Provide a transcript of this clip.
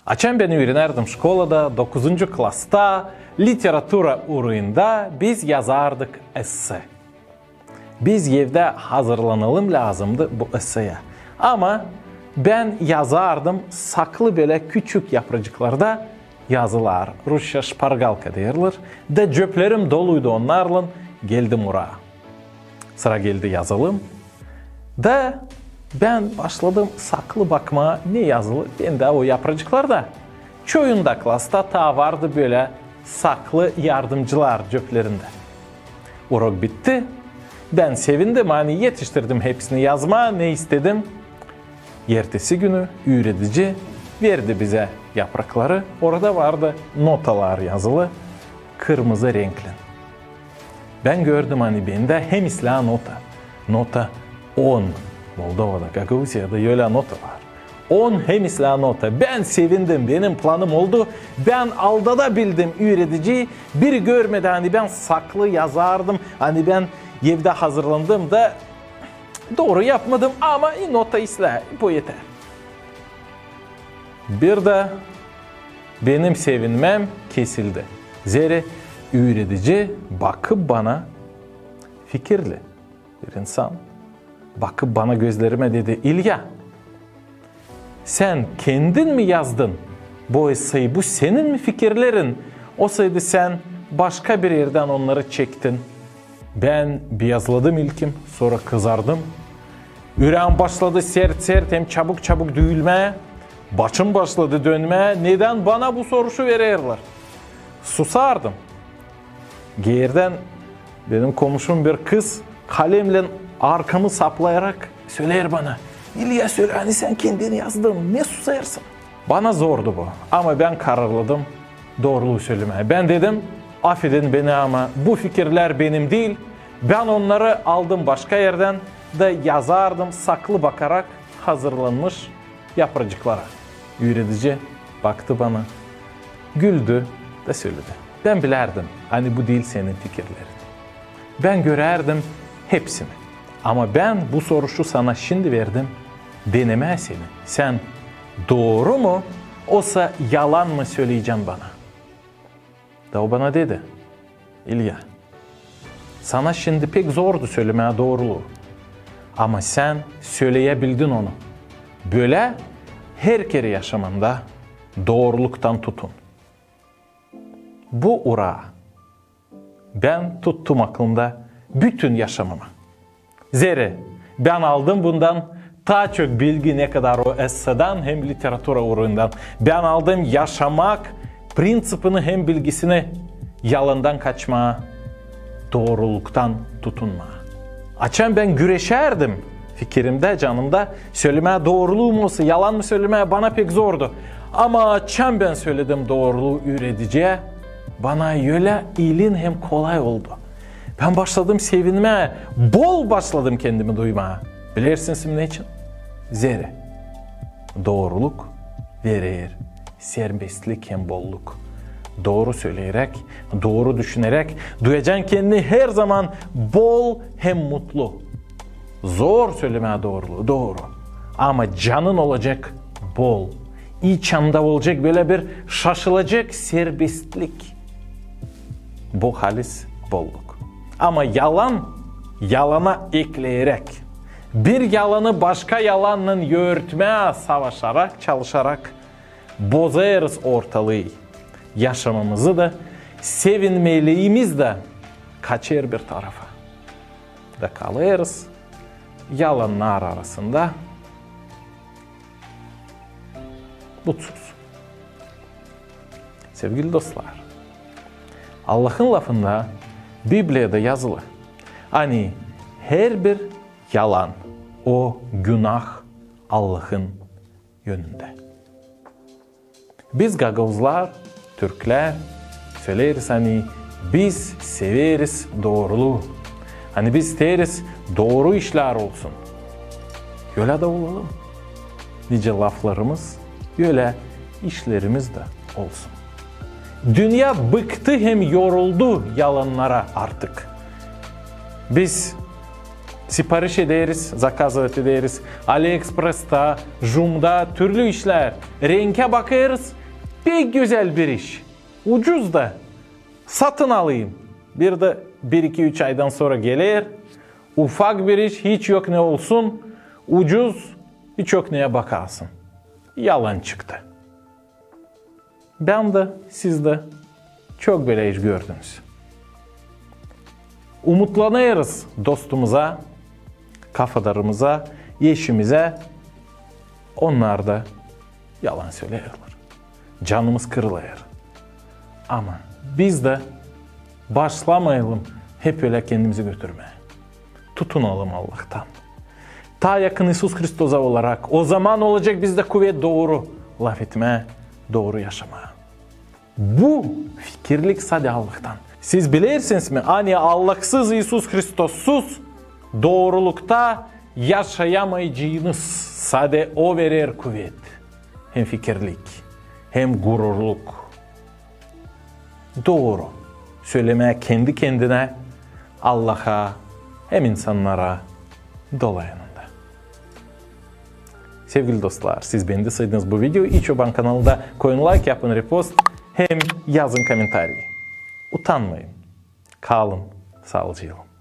Açan ben öğrenirdim şkolada 9. klasta literatura uruyunda biz yazardık esse. Biz evde hazırlanalım lazımdı bu esseye. Ama ben yazardım saklı böyle küçük yapracıklarda yazılar. Rusça şpargalka derler. De cöplerim doluydu onlarla. Geldim oraya. Sıra geldi yazalım. Da ben başladım saklı bakmaya ne yazılı. Ben de o yapracıklarda. Çoğunda klasta ta vardı böyle saklı yardımcılar cöplerinde. Urok bitti. Ben sevindim, hani yetiştirdim hepsini yazma, ne istedim. Ertesi günü öğretici verdi bize yaprakları. Orada vardı notalar yazılı, kırmızı renkli. Ben gördüm hani bende hem isla nota. Nota 10. Moldova'da, Gagavuzya'da öyle nota var. 10 hem isla nota. Ben sevindim, benim planım oldu. Ben aldadabildim öğreticiyi. Bir görmedi hani ben saklı yazardım. Hani ben evde hazırlandım da doğru yapmadım ama nota isla, bu yeter. Bir de benim sevinmem kesildi. Zere öğretici bakıp bana fikirli bir insan. Bakıp bana gözlerime dedi, İlya, sen kendin mi yazdın bu esseyi? Bu senin mi fikirlerin? Olsaydı sen başka bir yerden onları çektin. Ben beyazladım ilkim, sonra kızardım. Yüreğim başladı sert sert hem çabuk çabuk düğülmeye. Başım başladı dönmeye. Neden bana bu soruşu verirler? Susardım. Geriden benim komşum bir kız kalemle arkamı saplayarak söyler bana. İlya söyle hani sen kendini yazdın, ne susarsın? Bana zordu bu ama ben kararladım doğruluğu söylemeye. Ben dedim affedin beni ama bu fikirler benim değil. Ben onları aldım başka yerden de yazardım saklı bakarak hazırlanmış yapracıklara. Öğretici baktı bana, güldü de söyledi. Ben bilerdim hani bu değil senin fikirlerin. Ben görerdim hepsini. Ama ben bu soruşu sana şimdi verdim. Deneme seni. Sen doğru mu olsa yalan mı söyleyeceksin bana? Da o bana dedi. İlya, sana şimdi pek zordu söylemeye doğruluğu. Ama sen söyleyebildin onu. Böyle her kere yaşamında doğruluktan tutun. Bu ura ben tuttum aklımda bütün yaşamıma. Zere ben aldım bundan daha çok bilgi ne kadar o esseden hem literatura uğrundan. Ben aldım yaşamak prensipini hem bilgisini yalandan kaçma, doğruluktan tutunma. Açan ben güreşerdim fikrimde, canımda. Söylemeye doğruluğum olsa yalan mı söylemeye bana pek zordu. Ama açan ben söyledim doğruluğu öğreticiye. Bana öyle ilin hem kolay oldu. Ben başladım sevinmeye, bol başladım kendimi duymaya. Bilirsiniz ne için? Zere. Doğruluk verir, serbestlik hem bolluk. Doğru söyleyerek, doğru düşünerek duyacaksın kendini her zaman bol hem mutlu. Zor söylemeye doğruluğu, doğru. Ama canın olacak bol. İçinde olacak böyle bir şaşılacak serbestlik. Bu halis bolluk. Ama yalan, yalana ekleyerek, bir yalanı başka yalanla örtmeye savaşarak, çalışarak bozarız ortalığı. Yaşamımızı da, sevinmeliğimiz de kaçır bir tarafa. Da kalırız yalanlar arasında mutsuz. Sevgili dostlar, Allah'ın lafında Biblia'da yazılı. Hani her bir yalan, o günah Allah'ın yönünde. Biz Gagavuzlar, Türkler söyleriz hani biz severiz doğruluğu. Hani biz isteriz doğru işler olsun. Öyle de olalım. Nice laflarımız, öyle işlerimiz de olsun. Dünya bıktı hem yoruldu yalanlara artık. Biz Sipariş ederiz, zakaz ederiz. AliExpress'ta, Joom'da türlü işler. Renge bakarız. Pek güzel bir iş. Ucuz da. Satın alayım. Bir de 1-2-3 aydan sonra gelir. Ufak bir iş, hiç yok ne olsun. Ucuz, hiç yok neye bakarsın. Yalan çıktı. Ben de, siz de çok böyle iş gördünüz. Umutlanıyoruz dostumuza, kafadarımıza, eşimize. Onlar da yalan söylüyorlar. Canımız kırılıyor. Ama biz de başlamayalım hep öyle kendimizi götürmeye. Tutunalım Allah'tan. Ta yakın İsus Hristosa olarak o zaman olacak bizde kuvvet doğru laf etmeye, doğru yaşamaya. Bu fikirlik sadece Allah'tan. Siz bilirsiniz mi? Hani Allahsız İsus Hristossuz doğrulukta yaşayamayacağınız. Sadece o verir kuvvet. Hem fikirlik, hem gururluk. Doğru söylemeye kendi kendine, Allah'a, hem insanlara dolayınında. Sevgili dostlar, siz beğendi saydınız bu videoyu. İçoban kanalında koyun like, yapın repost, hem yazın komentarı. Utanmayın. Kalın, sağlıcakla.